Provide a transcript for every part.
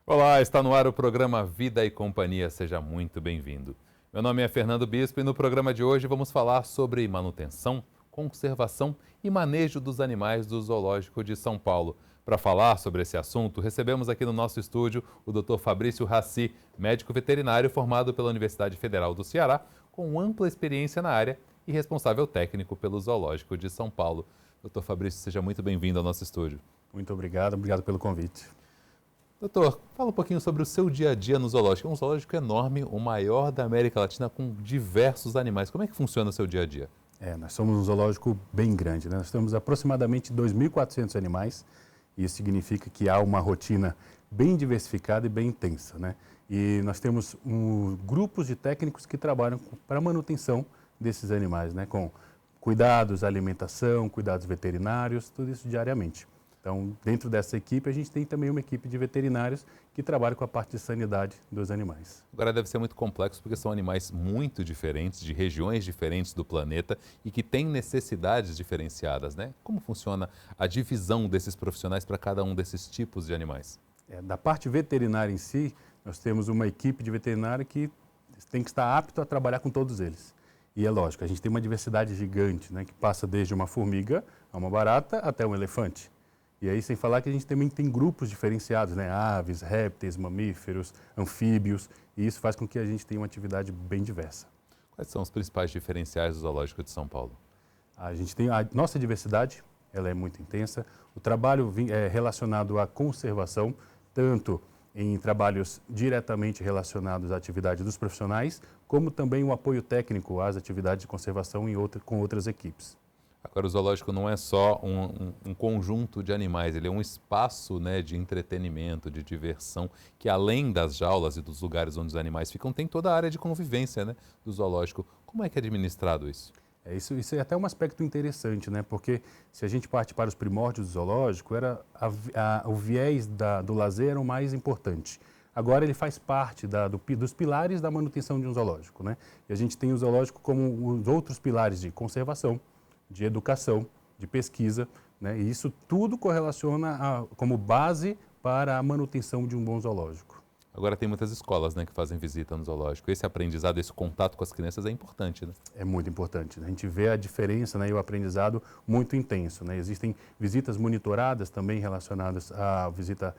Olá, está no ar o programa Vida e Companhia. Seja muito bem-vindo. Meu nome é Fernando Bispo e no programa de hoje vamos falar sobre manutenção, conservação e manejo dos animais do Zoológico de São Paulo. Para falar sobre esse assunto, recebemos aqui no nosso estúdio o Dr. Fabrício Rassi, médico veterinário formado pela Universidade Federal do Ceará, com ampla experiência na área e responsável técnico pelo Zoológico de São Paulo. Dr. Fabrício, seja muito bem-vindo ao nosso estúdio. Muito obrigado pelo convite. Doutor, fala um pouquinho sobre o seu dia a dia no zoológico. É um zoológico enorme, o maior da América Latina, com diversos animais. Como é que funciona o seu dia a dia? Nós somos um zoológico bem grande, né? Nós temos aproximadamente 2.400 animais e isso significa que há uma rotina bem diversificada e bem intensa, né? E nós temos grupos de técnicos que trabalham para a manutenção desses animais, né? Com cuidados, alimentação, cuidados veterinários, tudo isso diariamente. Então, dentro dessa equipe, a gente tem também uma equipe de veterinários que trabalha com a parte de sanidade dos animais. Agora deve ser muito complexo porque são animais muito diferentes, de regiões diferentes do planeta e que têm necessidades diferenciadas, né? Como funciona a divisão desses profissionais para cada um desses tipos de animais? Da parte veterinária em si, nós temos uma equipe de veterinário que tem que estar apto a trabalhar com todos eles. E é lógico, a gente tem uma diversidade gigante, né, que passa desde uma formiga a uma barata até um elefante. E aí, sem falar que a gente também tem grupos diferenciados, né? Aves, répteis, mamíferos, anfíbios, e isso faz com que a gente tenha uma atividade bem diversa. Quais são os principais diferenciais do Zoológico de São Paulo? A gente tem a nossa diversidade, ela é muito intensa. O trabalho é relacionado à conservação, tanto em trabalhos diretamente relacionados à atividade dos profissionais, como também o apoio técnico às atividades de conservação com outras equipes. Agora, o zoológico não é só um conjunto de animais, ele é um espaço, né, de entretenimento, de diversão, que além das jaulas e dos lugares onde os animais ficam, tem toda a área de convivência, né, do zoológico. Como é que é administrado isso? Isso é até um aspecto interessante, né? Porque se a gente parte para os primórdios do zoológico, era o viés do lazer era o mais importante. Agora ele faz parte dos pilares da manutenção de um zoológico, né? E a gente tem o zoológico como os outros pilares de conservação, de educação, de pesquisa, né? E isso tudo correlaciona como base para a manutenção de um bom zoológico. Agora tem muitas escolas, né, que fazem visita no zoológico. Esse aprendizado, esse contato com as crianças é importante, né? É muito importante. A gente vê a diferença, né, e o aprendizado muito intenso, né? Existem visitas monitoradas também relacionadas à visita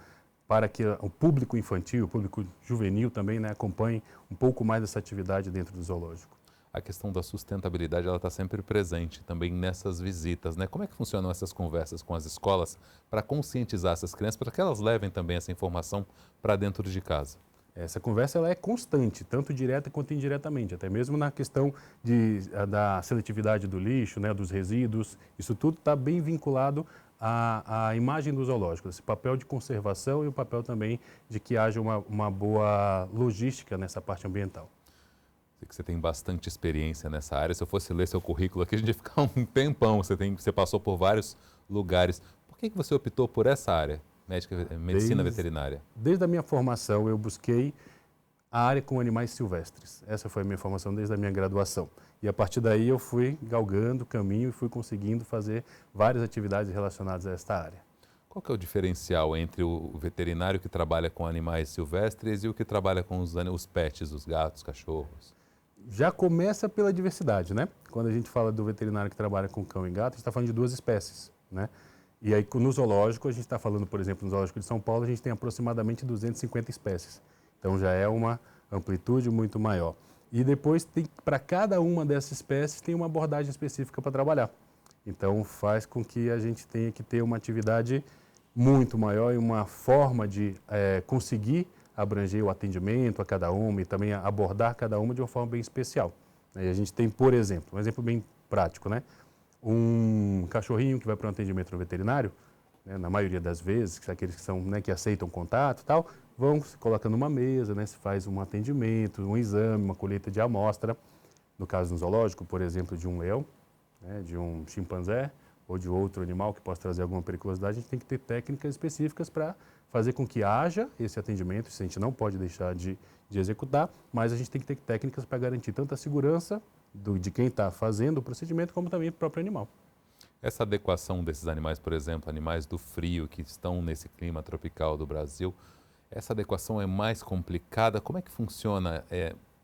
para que o público infantil, o público juvenil também, né, acompanhe um pouco mais dessa atividade dentro do zoológico. A questão da sustentabilidade, ela está sempre presente também nessas visitas, né? Como é que funcionam essas conversas com as escolas para conscientizar essas crianças, para que elas levem também essa informação para dentro de casa? Essa conversa ela é constante, tanto direta quanto indiretamente, até mesmo na questão da seletividade do lixo, né, dos resíduos. Isso tudo está bem vinculado à imagem do zoológico, esse papel de conservação e o papel também de que haja uma boa logística nessa parte ambiental. Sei que você tem bastante experiência nessa área. Se eu fosse ler seu currículo aqui, a gente ia ficar um tempão. Você passou por vários lugares. Por que você optou por essa área, medicina veterinária? Desde a minha formação, eu busquei a área com animais silvestres. Essa foi a minha formação desde a minha graduação. E a partir daí eu fui galgando o caminho e fui conseguindo fazer várias atividades relacionadas a esta área. Qual que é o diferencial entre o veterinário que trabalha com animais silvestres e o que trabalha com os pets, os gatos, cachorros? Já começa pela diversidade, né? Quando a gente fala do veterinário que trabalha com cão e gato, a gente está falando de duas espécies, né? E aí no zoológico, a gente está falando, por exemplo, no zoológico de São Paulo, a gente tem aproximadamente 250 espécies. Então já é uma amplitude muito maior. E depois, para cada uma dessas espécies, tem uma abordagem específica para trabalhar. Então faz com que a gente tenha que ter uma atividade muito maior e uma forma de conseguir abranger o atendimento a cada uma e também abordar cada uma de uma forma bem especial. E a gente tem, por exemplo, um exemplo bem prático, né? Um cachorrinho que vai para um atendimento no veterinário, né, na maioria das vezes, aqueles que são, né, que aceitam contato e tal, se coloca numa mesa, né, se faz um atendimento, um exame, uma colheita de amostra. No caso do zoológico, por exemplo, de um leão, né, de um chimpanzé ou de outro animal que possa trazer alguma periculosidade, a gente tem que ter técnicas específicas para fazer com que haja esse atendimento. Isso a gente não pode deixar de executar, mas a gente tem que ter técnicas para garantir tanto a segurança de quem está fazendo o procedimento, como também do próprio animal. Essa adequação desses animais, por exemplo, animais do frio que estão nesse clima tropical do Brasil, Essa adequação é mais complicada? Como é que funciona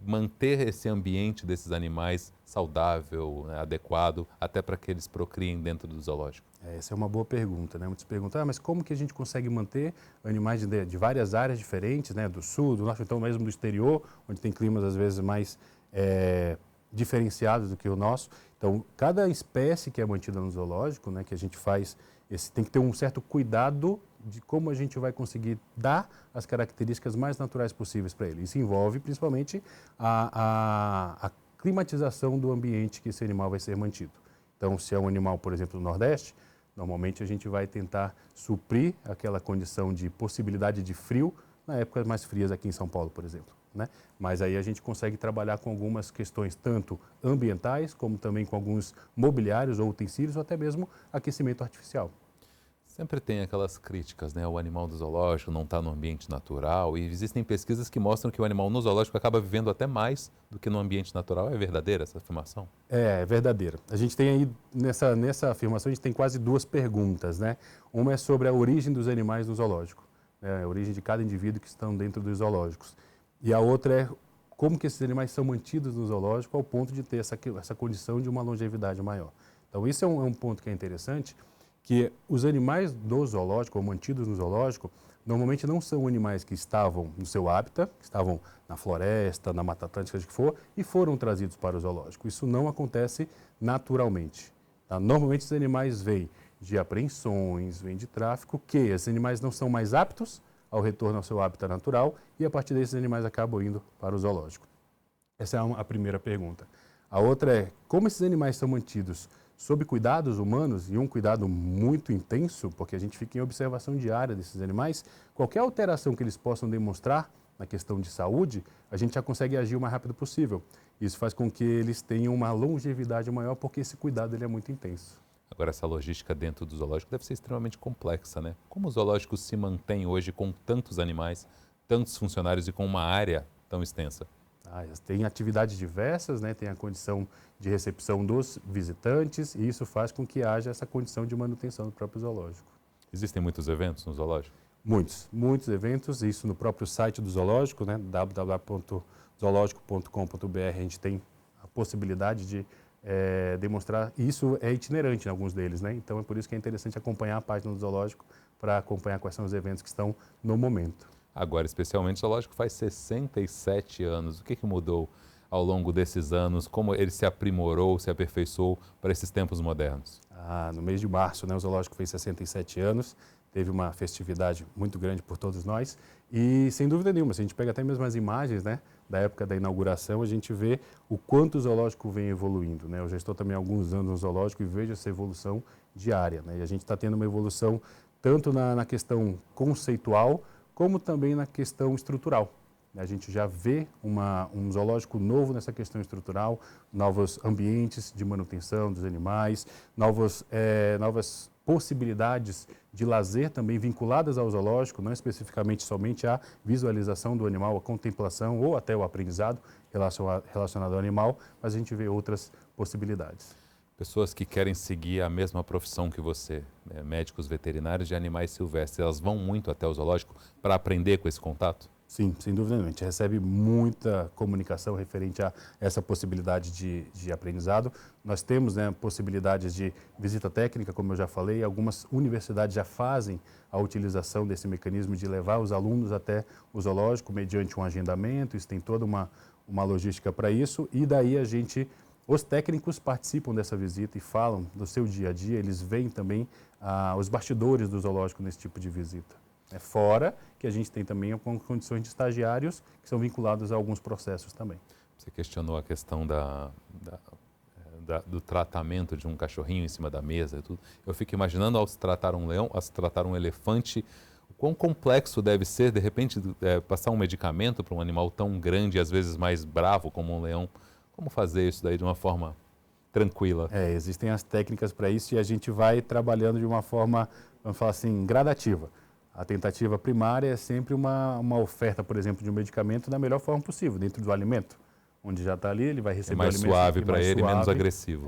manter esse ambiente desses animais saudável, né, adequado, até para que eles procriem dentro do zoológico? Essa é uma boa pergunta, né? Muitos perguntam, mas como que a gente consegue manter animais de várias áreas diferentes, né? Do sul, do norte, então mesmo do exterior, onde tem climas às vezes mais diferenciados do que o nosso. Então, cada espécie que é mantida no zoológico, né, que a gente faz, tem que ter um certo cuidado de como a gente vai conseguir dar as características mais naturais possíveis para ele. Isso envolve principalmente a climatização do ambiente que esse animal vai ser mantido. Então, se é um animal, por exemplo, do Nordeste, normalmente a gente vai tentar suprir aquela condição de possibilidade de frio na épocas mais frias aqui em São Paulo, por exemplo, né? Mas aí a gente consegue trabalhar com algumas questões tanto ambientais, como também com alguns mobiliários ou utensílios, ou até mesmo aquecimento artificial. Sempre tem aquelas críticas, né? O animal do zoológico não está no ambiente natural e existem pesquisas que mostram que o animal no zoológico acaba vivendo até mais do que no ambiente natural. É verdadeira essa afirmação? É verdadeira. A gente tem aí, nessa afirmação, a gente tem quase duas perguntas, né? Uma é sobre a origem dos animais no zoológico, né? A origem de cada indivíduo que estão dentro dos zoológicos. E a outra é como que esses animais são mantidos no zoológico ao ponto de ter essa condição de uma longevidade maior. Então, isso é um ponto que é interessante, que os animais do zoológico, ou mantidos no zoológico, normalmente não são animais que estavam no seu hábitat, que estavam na floresta, na Mata Atlântica, onde que for, e foram trazidos para o zoológico. Isso não acontece naturalmente. Tá? Normalmente, os animais vêm de apreensões, vêm de tráfico, que esses animais não são mais aptos ao retorno ao seu hábitat natural e, a partir desses animais, acabam indo para o zoológico. Essa é a primeira pergunta. A outra é, como esses animais são mantidos sob cuidados humanos, e um cuidado muito intenso, porque a gente fica em observação diária desses animais, qualquer alteração que eles possam demonstrar na questão de saúde, a gente já consegue agir o mais rápido possível. Isso faz com que eles tenham uma longevidade maior, porque esse cuidado ele é muito intenso. Agora, essa logística dentro do zoológico deve ser extremamente complexa, né? Como o zoológico se mantém hoje com tantos animais, tantos funcionários e com uma área tão extensa? Tem atividades diversas, né? Tem a condição de recepção dos visitantes e isso faz com que haja essa condição de manutenção do próprio zoológico. Existem muitos eventos no zoológico? Muitos eventos, isso no próprio site do zoológico, né? www.zoologico.com.br, a gente tem a possibilidade de demonstrar, e isso é itinerante em alguns deles, né? Então é por isso que é interessante acompanhar a página do zoológico para acompanhar quais são os eventos que estão no momento. Agora, especialmente, o zoológico faz 67 anos. O que mudou ao longo desses anos? Como ele se aprimorou, se aperfeiçoou para esses tempos modernos? No mês de março, né, o zoológico fez 67 anos, teve uma festividade muito grande por todos nós e, sem dúvida nenhuma, se a gente pega até mesmo as imagens, né, da época da inauguração, a gente vê o quanto o zoológico vem evoluindo, né? Eu já estou também há alguns anos no zoológico e vejo essa evolução diária, né? E a gente está tendo uma evolução tanto na questão conceitual, como também na questão estrutural. A gente já vê um zoológico novo nessa questão estrutural, novos ambientes de manutenção dos animais, novas possibilidades de lazer também vinculadas ao zoológico, não especificamente somente à visualização do animal, a contemplação ou até o aprendizado relacionado ao animal, mas a gente vê outras possibilidades. Pessoas que querem seguir a mesma profissão que você, né? Médicos veterinários de animais silvestres, elas vão muito até o zoológico para aprender com esse contato? Sim, sem dúvida nenhuma. A gente recebe muita comunicação referente a essa possibilidade de aprendizado. Nós temos, né, possibilidades de visita técnica, como eu já falei. Algumas universidades já fazem a utilização desse mecanismo de levar os alunos até o zoológico mediante um agendamento. Isso tem toda uma logística para isso. E daí os técnicos participam dessa visita e falam do seu dia a dia. Eles veem também os bastidores do zoológico nesse tipo de visita. Fora que a gente tem também condições de estagiários que são vinculados a alguns processos também. Você questionou a questão do tratamento de um cachorrinho em cima da mesa e tudo. Eu fico imaginando ao se tratar um leão, ao se tratar um elefante, o quão complexo deve ser, de repente, passar um medicamento para um animal tão grande e às vezes mais bravo como um leão. Como fazer isso daí de uma forma tranquila? Existem as técnicas para isso e a gente vai trabalhando de uma forma, vamos falar assim, gradativa. A tentativa primária é sempre uma oferta, por exemplo, de um medicamento da melhor forma possível, dentro do alimento. onde já está ali, ele vai É receber mais o alimento suave para mais ele, menos suave. agressivo.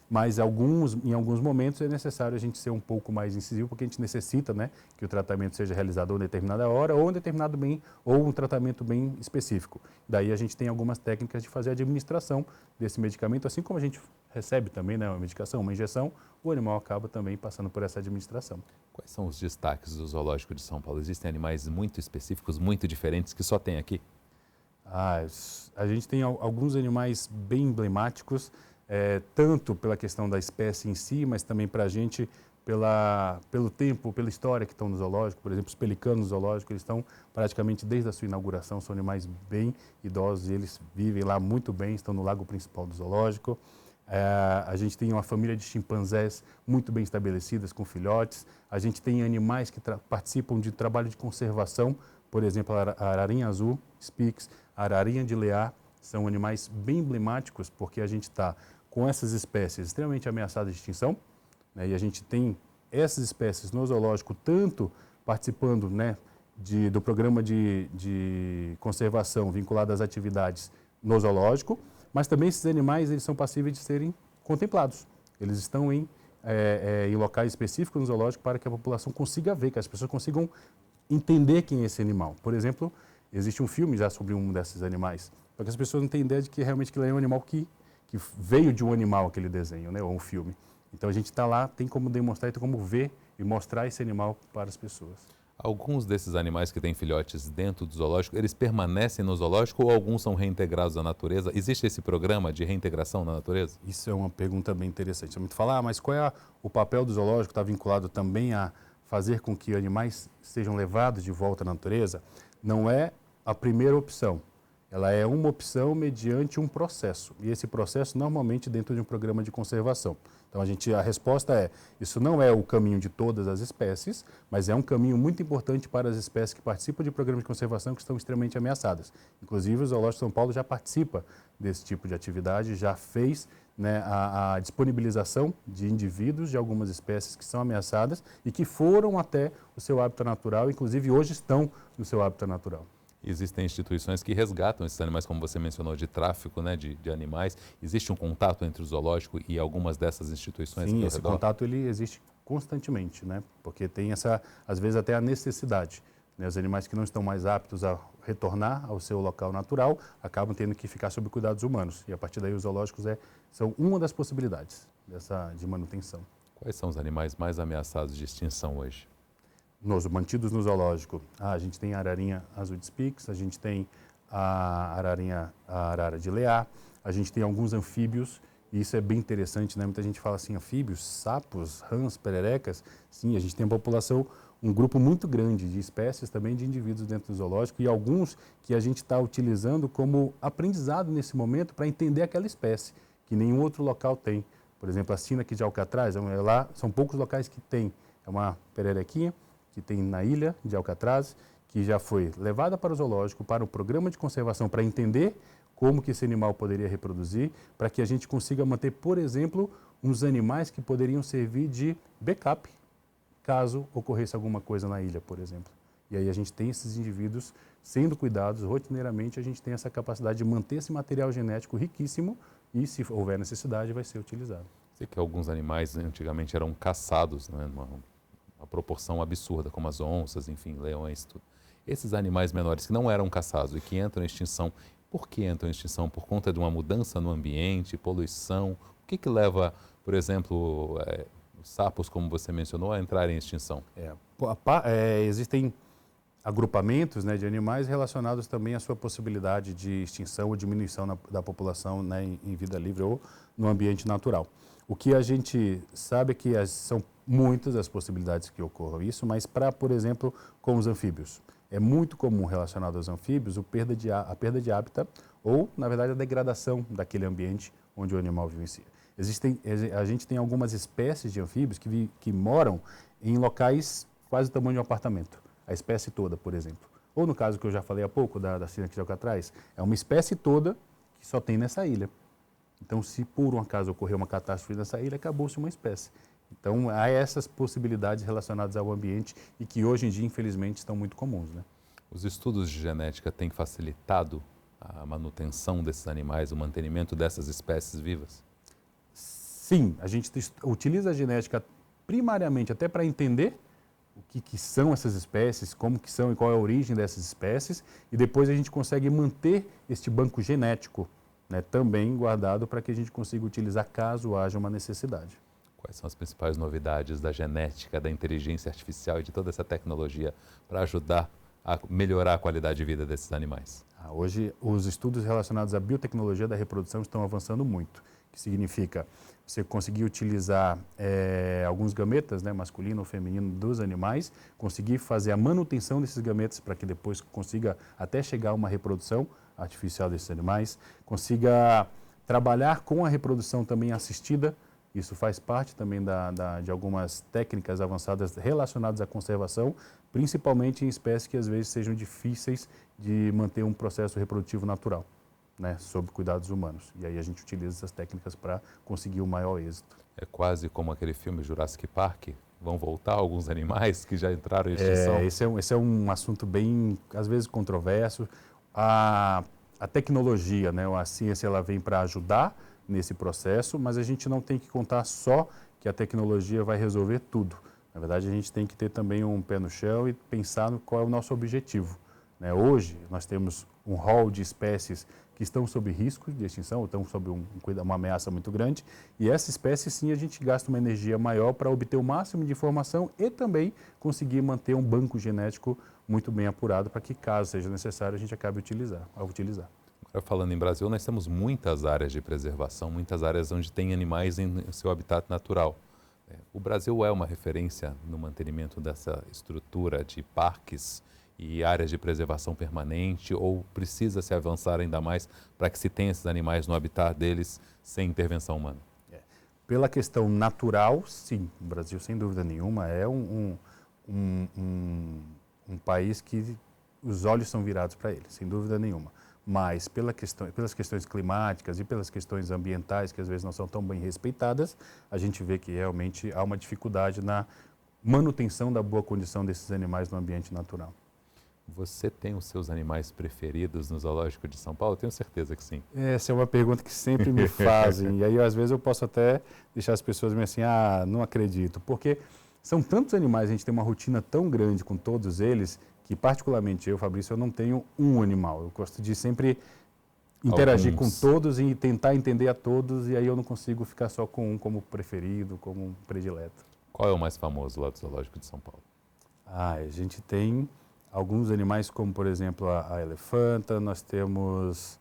Mas em alguns momentos é necessário a gente ser um pouco mais incisivo, porque a gente necessita, né, que o tratamento seja realizado ou em determinada hora ou em determinado bem, ou um tratamento bem específico. Daí a gente tem algumas técnicas de fazer a administração desse medicamento, assim como a gente recebe também, né, uma medicação, uma injeção, o animal acaba também passando por essa administração. Quais são os destaques do Zoológico de São Paulo? Existem animais muito específicos, muito diferentes, que só tem aqui? A gente tem alguns animais bem emblemáticos, tanto pela questão da espécie em si, mas também para a gente pelo tempo, pela história que estão no zoológico. Por exemplo, os pelicanos no zoológico, eles estão praticamente desde a sua inauguração, são animais bem idosos e eles vivem lá muito bem, estão no lago principal do zoológico. A gente tem uma família de chimpanzés muito bem estabelecidas, com filhotes. A gente tem animais que participam de trabalho de conservação, por exemplo, a ararinha azul, Spix, a ararinha de Lear, são animais bem emblemáticos, porque a gente está com essas espécies extremamente ameaçadas de extinção, né, e a gente tem essas espécies no zoológico, tanto participando, né, do programa de conservação vinculado às atividades no zoológico, mas também esses animais eles são passíveis de serem contemplados. Eles estão em locais específicos no zoológico para que a população consiga ver, que as pessoas consigam entender quem é esse animal. Por exemplo, existe um filme já sobre um desses animais, para que as pessoas não tenham ideia de que realmente aquilo é um animal que veio de um animal, aquele desenho, né, ou um filme. Então a gente está lá, tem como demonstrar, tem como ver e mostrar esse animal para as pessoas. Alguns desses animais que têm filhotes dentro do zoológico, eles permanecem no zoológico ou alguns são reintegrados à natureza? Existe esse programa de reintegração na natureza? Isso é uma pergunta bem interessante. Muito falar, mas qual é o papel do zoológico? Está vinculado também a fazer com que animais sejam levados de volta à natureza? Não é a primeira opção. Ela é uma opção mediante um processo. E esse processo normalmente dentro de um programa de conservação. Então a resposta é, isso não é o caminho de todas as espécies, mas é um caminho muito importante para as espécies que participam de programas de conservação que estão extremamente ameaçadas. Inclusive o Zoológico de São Paulo já participa desse tipo de atividade, já fez, né, a disponibilização de indivíduos de algumas espécies que são ameaçadas e que foram até o seu hábitat natural, inclusive hoje estão no seu hábitat natural. Existem instituições que resgatam esses animais, como você mencionou, de tráfico, né, de animais. Existe um contato entre o zoológico e algumas dessas instituições? Sim, esse contato ele existe constantemente, né? Porque tem às vezes até a necessidade, né? Os animais que não estão mais aptos a retornar ao seu local natural acabam tendo que ficar sob cuidados humanos. E a partir daí os zoológicos são uma das possibilidades de manutenção. Quais são os animais mais ameaçados de extinção hoje? Mantidos no zoológico, a gente tem a ararinha azul de Spix, a gente tem a arara de Lear, a gente tem alguns anfíbios, e isso é bem interessante, né? Muita gente fala assim, anfíbios, sapos, rãs, pererecas. Sim, a gente tem uma população, um grupo muito grande de espécies também de indivíduos dentro do zoológico e alguns que a gente está utilizando como aprendizado nesse momento para entender aquela espécie, que nenhum outro local tem. Por exemplo, a sina aqui de Alcatraz, lá são poucos locais que tem. É uma pererequinha que tem na ilha de Alcatraz, que já foi levada para o zoológico, para o programa de conservação, para entender como que esse animal poderia reproduzir, para que a gente consiga manter, por exemplo, uns animais que poderiam servir de backup, caso ocorresse alguma coisa na ilha, por exemplo. E aí a gente tem esses indivíduos sendo cuidados rotineiramente, a gente tem essa capacidade de manter esse material genético riquíssimo e, se houver necessidade, vai ser utilizado. Sei que alguns animais antigamente eram caçados, né, uma proporção absurda, como as onças, enfim, leões, tudo. Esses animais menores que não eram caçados e que entram em extinção, por que entram em extinção? Por conta de uma mudança no ambiente, poluição? O que leva, por exemplo, os sapos, como você mencionou, a entrarem em extinção? Existem agrupamentos, né, de animais relacionados também à sua possibilidade de extinção ou diminuição da população, né, em vida livre ou no ambiente natural. O que a gente sabe é que são muitas as possibilidades que ocorram isso, mas por exemplo, com os anfíbios. É muito comum relacionado aos anfíbios a perda de hábitat ou, na verdade, a degradação daquele ambiente onde o animal vivencia. A gente tem algumas espécies de anfíbios que moram em locais quase do tamanho de um apartamento. A espécie toda, por exemplo. Ou no caso que eu já falei há pouco, da sina aqui de Alcatraz, é uma espécie toda que só tem nessa ilha. Então, se por um acaso ocorrer uma catástrofe nessa ilha, acabou-se uma espécie. Então, há essas possibilidades relacionadas ao ambiente e que hoje em dia, infelizmente, estão muito comuns, né? Os estudos de genética têm facilitado a manutenção desses animais, o mantenimento dessas espécies vivas? Sim, a gente utiliza a genética primariamente até para entender o que são essas espécies, como que são e qual é a origem dessas espécies, e depois a gente consegue manter este banco genético, né, também guardado para que a gente consiga utilizar caso haja uma necessidade. Quais são as principais novidades da genética, da inteligência artificial e de toda essa tecnologia para ajudar a melhorar a qualidade de vida desses animais? Hoje, os estudos relacionados à biotecnologia da reprodução estão avançando muito, que significa você conseguir utilizar alguns gametas, né, masculino ou feminino, dos animais, conseguir fazer a manutenção desses gametas para que depois consiga até chegar a uma reprodução artificial desses animais, consiga trabalhar com a reprodução também assistida. Isso faz parte também de algumas técnicas avançadas relacionadas à conservação, principalmente em espécies que às vezes sejam difíceis de manter um processo reprodutivo natural, né, sob cuidados humanos. E aí a gente utiliza essas técnicas para conseguir o maior êxito. É quase como aquele filme Jurassic Park. Vão voltar alguns animais que já entraram em extinção? Esse é um assunto bem, às vezes, controverso. A tecnologia, né, a ciência, ela vem para ajudar nesse processo, mas a gente não tem que contar só que a tecnologia vai resolver tudo. Na verdade, a gente tem que ter também um pé no chão e pensar no qual é o nosso objetivo, né? Hoje, nós temos um rol de espécies que estão sob risco de extinção, ou estão sob uma ameaça muito grande, e essa espécie, sim, a gente gasta uma energia maior para obter o máximo de informação e também conseguir manter um banco genético muito bem apurado para que, caso seja necessário, a gente acabe a utilizar. Falando em Brasil, nós temos muitas áreas de preservação, muitas áreas onde tem animais em seu habitat natural. O Brasil é uma referência no mantenimento dessa estrutura de parques e áreas de preservação permanente, ou precisa se avançar ainda mais para que se tenha esses animais no habitat deles sem intervenção humana? Pela questão natural, sim. O Brasil, sem dúvida nenhuma, é um país que os olhos são virados para ele, sem dúvida nenhuma. Mas pelas questões climáticas e pelas questões ambientais, que às vezes não são tão bem respeitadas, a gente vê que realmente há uma dificuldade na manutenção da boa condição desses animais no ambiente natural. Você tem os seus animais preferidos no Zoológico de São Paulo? Tenho certeza que sim. Essa é uma pergunta que sempre me fazem. E aí, às vezes, eu posso até deixar as pessoas meio assim, não acredito. Porque são tantos animais, a gente tem uma rotina tão grande com todos eles, que particularmente eu, Fabrício, eu não tenho um animal. Eu gosto de sempre interagir com todos e tentar entender a todos, e aí eu não consigo ficar só com um como preferido, como um predileto. Qual é o mais famoso lá do Zoológico de São Paulo? A gente tem alguns animais como, por exemplo, a elefanta, nós temos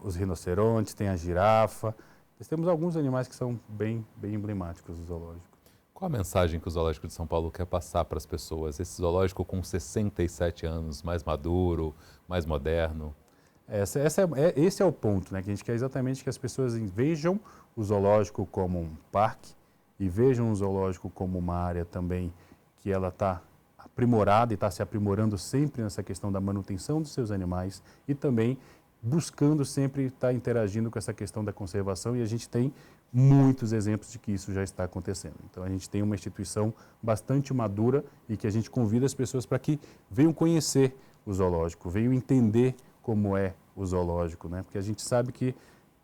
os rinocerontes, tem a girafa. Nós temos alguns animais que são bem emblemáticos do zoológico. Qual a mensagem que o Zoológico de São Paulo quer passar para as pessoas? Esse zoológico com 67 anos, mais maduro, mais moderno? Esse é o ponto, né? Que a gente quer exatamente que as pessoas vejam o zoológico como um parque e vejam o zoológico como uma área também que ela está aprimorada e está se aprimorando sempre nessa questão da manutenção dos seus animais e também buscando sempre estar interagindo com essa questão da conservação, e a gente tem muitos exemplos de que isso já está acontecendo. Então a gente tem uma instituição bastante madura e que a gente convida as pessoas para que venham conhecer o zoológico, venham entender como é o zoológico, né? Porque a gente sabe que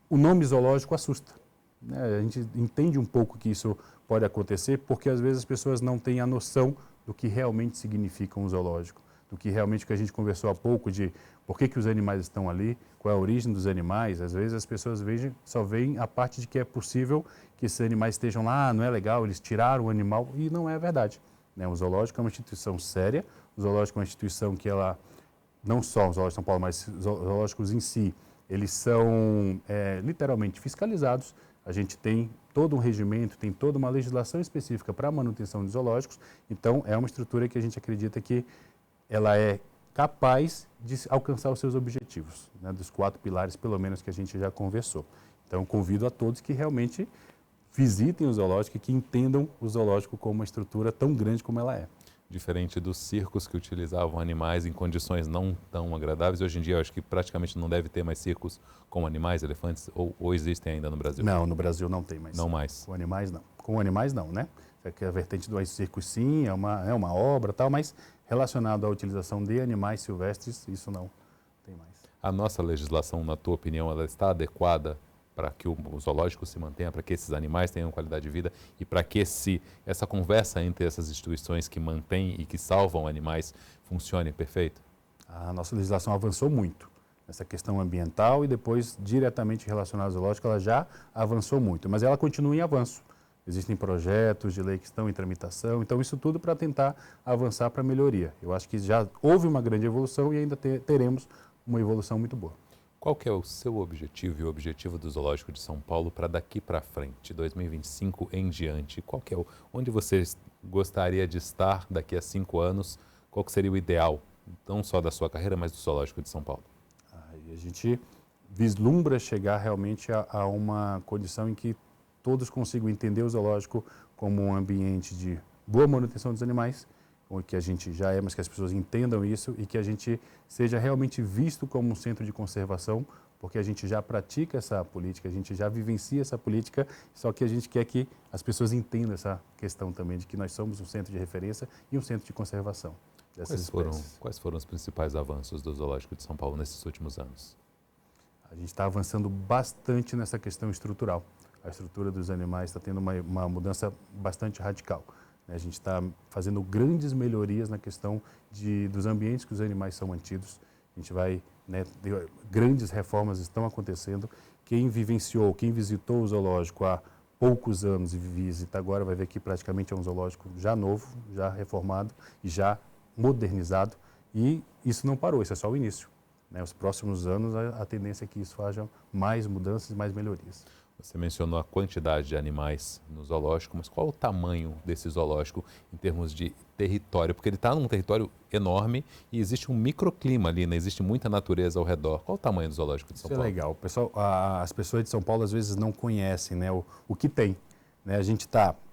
o nome zoológico assusta, né? A gente entende um pouco que isso pode acontecer porque às vezes as pessoas não têm a noção do que realmente significa um zoológico, do que realmente o que a gente conversou há pouco de por que os animais estão ali, qual é a origem dos animais. Às vezes as pessoas só veem a parte de que é possível que esses animais estejam lá, não é legal, eles tiraram o animal, e não é verdade, né? O zoológico é uma instituição séria, o zoológico é uma instituição que ela, não só o Zoológico de São Paulo, mas os zoológicos em si, eles são literalmente fiscalizados. A gente tem todo um regimento, tem toda uma legislação específica para a manutenção de zoológicos, então é uma estrutura que a gente acredita que ela é capaz de alcançar os seus objetivos, né, dos 4 pilares, pelo menos, que a gente já conversou. Então, convido a todos que realmente visitem o zoológico e que entendam o zoológico como uma estrutura tão grande como ela é. Diferente dos circos que utilizavam animais em condições não tão agradáveis, hoje em dia eu acho que praticamente não deve ter mais circos com animais, elefantes, ou existem ainda no Brasil? Não, no Brasil não tem mais. Não mais? Com animais não. Com animais não, né? A vertente do circo sim, é uma obra tal, mas relacionado à utilização de animais silvestres, isso não tem mais. A nossa legislação, na tua opinião, ela está adequada para que o zoológico se mantenha, para que esses animais tenham qualidade de vida e para que essa conversa entre essas instituições que mantêm e que salvam animais funcione perfeito? A nossa legislação avançou muito nessa questão ambiental e depois diretamente relacionada ao zoológico, ela já avançou muito, mas ela continua em avanço. Existem projetos de lei que estão em tramitação, então isso tudo para tentar avançar para a melhoria. Eu acho que já houve uma grande evolução e ainda teremos uma evolução muito boa. Qual que é o seu objetivo e o objetivo do Zoológico de São Paulo para daqui para frente, 2025 em diante? Qual que é onde você gostaria de estar daqui a 5 anos? Qual que seria o ideal, não só da sua carreira, mas do Zoológico de São Paulo? E a gente vislumbra chegar realmente a uma condição em que todos consigam entender o zoológico como um ambiente de boa manutenção dos animais, o que a gente já é, mas que as pessoas entendam isso e que a gente seja realmente visto como um centro de conservação, porque a gente já pratica essa política, a gente já vivencia essa política, só que a gente quer que as pessoas entendam essa questão também de que nós somos um centro de referência e um centro de conservação dessas espécies. Quais foram os principais avanços do Zoológico de São Paulo nesses últimos anos? A gente está avançando bastante nessa questão estrutural. A estrutura dos animais está tendo uma mudança bastante radical. A gente está fazendo grandes melhorias na questão dos ambientes que os animais são mantidos. A gente vai, grandes reformas estão acontecendo. Quem vivenciou, quem visitou o zoológico há poucos anos e visita agora, vai ver que praticamente é um zoológico já novo, já reformado e já modernizado. E isso não parou, isso é só o início. Os próximos anos, a tendência é que isso haja mais mudanças e mais melhorias. Você mencionou a quantidade de animais no zoológico, mas qual o tamanho desse zoológico em termos de território? Porque ele está num território enorme e existe um microclima ali, né? Existe muita natureza ao redor. Qual o tamanho do zoológico de São Paulo? Isso é legal. Pessoal, as pessoas de São Paulo às vezes não conhecem, o que tem.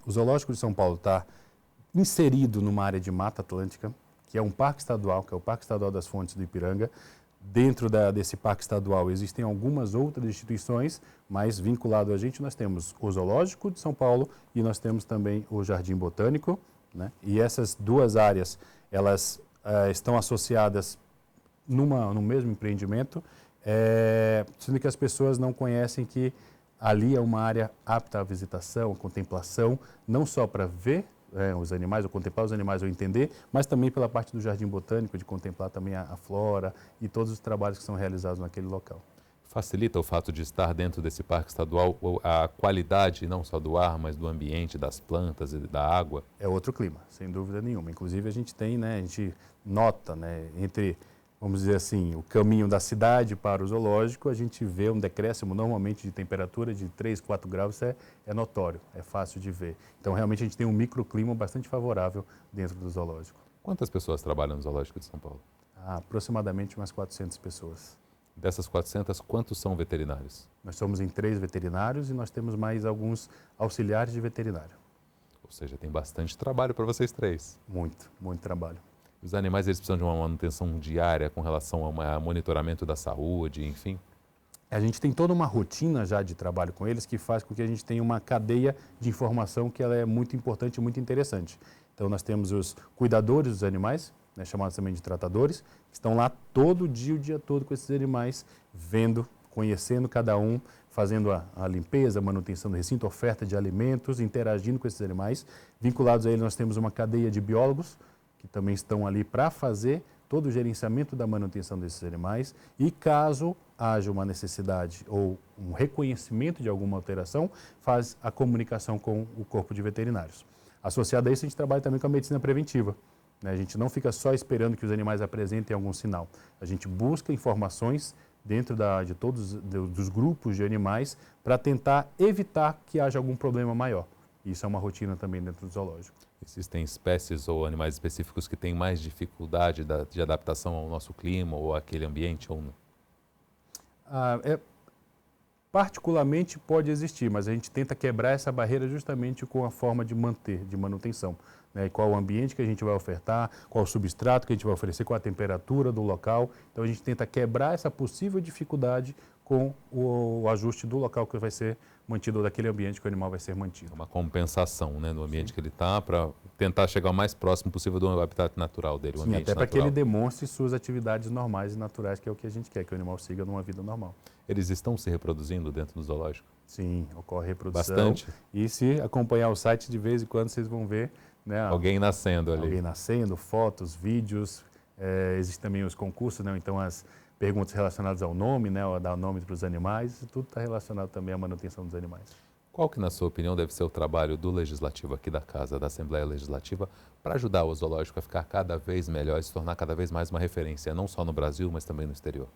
O zoológico de São Paulo está inserido numa área de Mata Atlântica, que é um parque estadual, que é o Parque Estadual das Fontes do Ipiranga. Dentro desse parque estadual existem algumas outras instituições, mas vinculado a gente nós temos o Zoológico de São Paulo e nós temos também o Jardim Botânico, E essas duas áreas, elas estão associadas no mesmo empreendimento, sendo que as pessoas não conhecem que ali é uma área apta à visitação, à contemplação, não só para ver os animais, ou contemplar os animais, ou entender, mas também pela parte do Jardim Botânico, de contemplar também a flora e todos os trabalhos que são realizados naquele local. Facilita o fato de estar dentro desse parque estadual a qualidade não só do ar, mas do ambiente, das plantas e da água? É outro clima, sem dúvida nenhuma. Inclusive a gente tem, a gente nota, entre, vamos dizer assim, o caminho da cidade para o zoológico, a gente vê um decréscimo normalmente de temperatura de 3, 4 graus, isso é notório, é fácil de ver. Então realmente a gente tem um microclima bastante favorável dentro do zoológico. Quantas pessoas trabalham no Zoológico de São Paulo? Aproximadamente umas 400 pessoas. Dessas 400, quantos são veterinários? Nós somos em 3 veterinários e nós temos mais alguns auxiliares de veterinário. Ou seja, tem bastante trabalho para vocês 3. Muito, muito trabalho. Os animais eles precisam de uma manutenção diária com relação ao monitoramento da saúde, enfim? A gente tem toda uma rotina já de trabalho com eles que faz com que a gente tenha uma cadeia de informação que ela é muito importante e muito interessante. Então nós temos os cuidadores dos animais, chamados também de tratadores, que estão lá todo dia, o dia todo com esses animais, vendo, conhecendo cada um, fazendo a limpeza, a manutenção do recinto, oferta de alimentos, interagindo com esses animais. Vinculados a ele nós temos uma cadeia de biólogos, que também estão ali para fazer todo o gerenciamento da manutenção desses animais e caso haja uma necessidade ou um reconhecimento de alguma alteração, faz a comunicação com o corpo de veterinários. Associado a isso, a gente trabalha também com a medicina preventiva. A gente não fica só esperando que os animais apresentem algum sinal. A gente busca informações dentro de todos os grupos de animais para tentar evitar que haja algum problema maior. Isso é uma rotina também dentro do zoológico. Existem espécies ou animais específicos que têm mais dificuldade de adaptação ao nosso clima ou àquele ambiente ou não? Particularmente pode existir, mas a gente tenta quebrar essa barreira justamente com a forma de manutenção. né, qual o ambiente que a gente vai ofertar, qual o substrato que a gente vai oferecer, qual a temperatura do local. Então a gente tenta quebrar essa possível dificuldade com o ajuste do local que vai ser mantido, ou daquele ambiente que o animal vai ser mantido. Uma compensação, né, no ambiente que ele está, para tentar chegar o mais próximo possível do habitat natural dele, o Sim, ambiente até para que natural. ele demonstre suas atividades normais e naturais, que é o que a gente quer, que o animal siga numa vida normal. Eles estão se reproduzindo dentro do zoológico? Sim, ocorre reprodução. Bastante? E se acompanhar o site de vez em quando, vocês vão ver, né, Alguém nascendo ali. alguém nascendo, fotos, vídeos. Existem também os concursos, né, então as perguntas relacionadas ao nome, né, a dar nome para os animais, isso tudo está relacionado também à manutenção dos animais. Qual que, na sua opinião, deve ser o trabalho do Legislativo aqui da Casa, da Assembleia Legislativa, para ajudar o zoológico a ficar cada vez melhor e se tornar cada vez mais uma referência, não só no Brasil, mas também no exterior?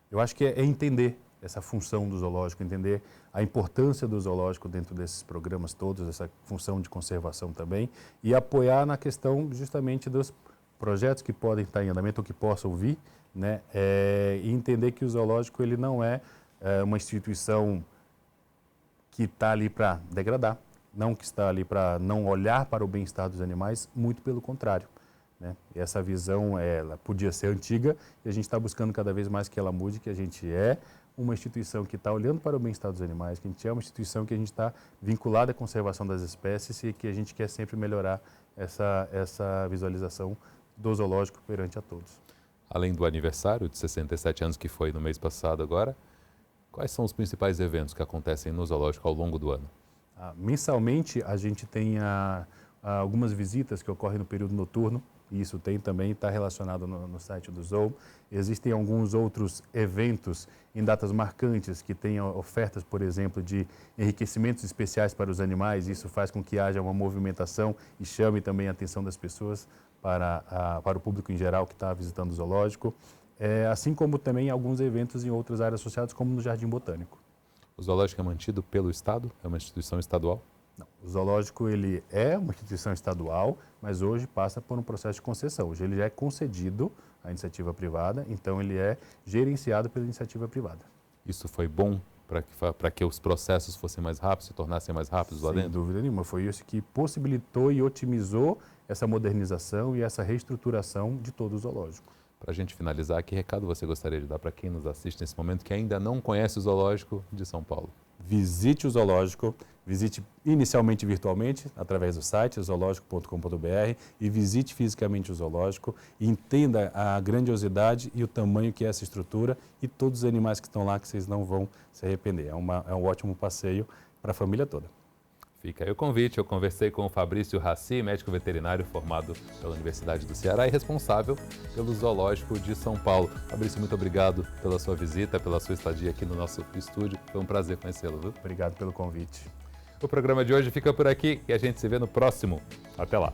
Eu acho que é entender essa função do zoológico, entender a importância do zoológico dentro desses programas todos, essa função de conservação também, e apoiar na questão justamente dos projetos que podem estar em andamento ou que possam vir, né, e entender que o zoológico ele não é uma instituição que está ali para degradar, não que está ali para não olhar para o bem-estar dos animais, muito pelo contrário, né? E essa visão ela podia ser antiga e a gente está buscando cada vez mais que ela mude, que a gente é uma instituição que está olhando para o bem-estar dos animais, que a gente é uma instituição que a gente está vinculada à conservação das espécies e que a gente quer sempre melhorar essa visualização do zoológico perante a todos. Além do aniversário de 67 anos que foi no mês passado agora, quais são os principais eventos que acontecem no zoológico ao longo do ano? Mensalmente, a gente tem algumas visitas que ocorrem no período noturno, e isso também está relacionado no site do Zoo. Existem alguns outros eventos em datas marcantes que têm ofertas, por exemplo, de enriquecimentos especiais para os animais. Isso faz com que haja uma movimentação e chame também a atenção das pessoas para o público em geral que está visitando o zoológico. Assim como também alguns eventos em outras áreas associadas, como no Jardim Botânico. O zoológico é mantido pelo Estado? É uma instituição estadual? Não, o zoológico ele é uma instituição estadual, mas hoje passa por um processo de concessão. Hoje ele já é concedido à iniciativa privada, então ele é gerenciado pela iniciativa privada. Isso foi bom para que os processos fossem mais rápidos, se tornassem mais rápidos lá dentro? Sem dúvida nenhuma, foi isso que possibilitou e otimizou essa modernização e essa reestruturação de todo o zoológico. Para a gente finalizar, que recado você gostaria de dar para quem nos assiste nesse momento que ainda não conhece o zoológico de São Paulo? Visite o zoológico, visite inicialmente virtualmente, através do site zoológico.com.br e visite fisicamente o zoológico e entenda a grandiosidade e o tamanho que é essa estrutura e todos os animais que estão lá que vocês não vão se arrepender. É um ótimo passeio para a família toda. Fica aí o convite. Eu conversei com o Fabrício Raci, médico veterinário formado pela Universidade do Ceará e responsável pelo Zoológico de São Paulo. Fabrício, muito obrigado pela sua visita, pela sua estadia aqui no nosso estúdio. Foi um prazer conhecê-lo, viu? Obrigado pelo convite. O programa de hoje fica por aqui e a gente se vê no próximo. Até lá!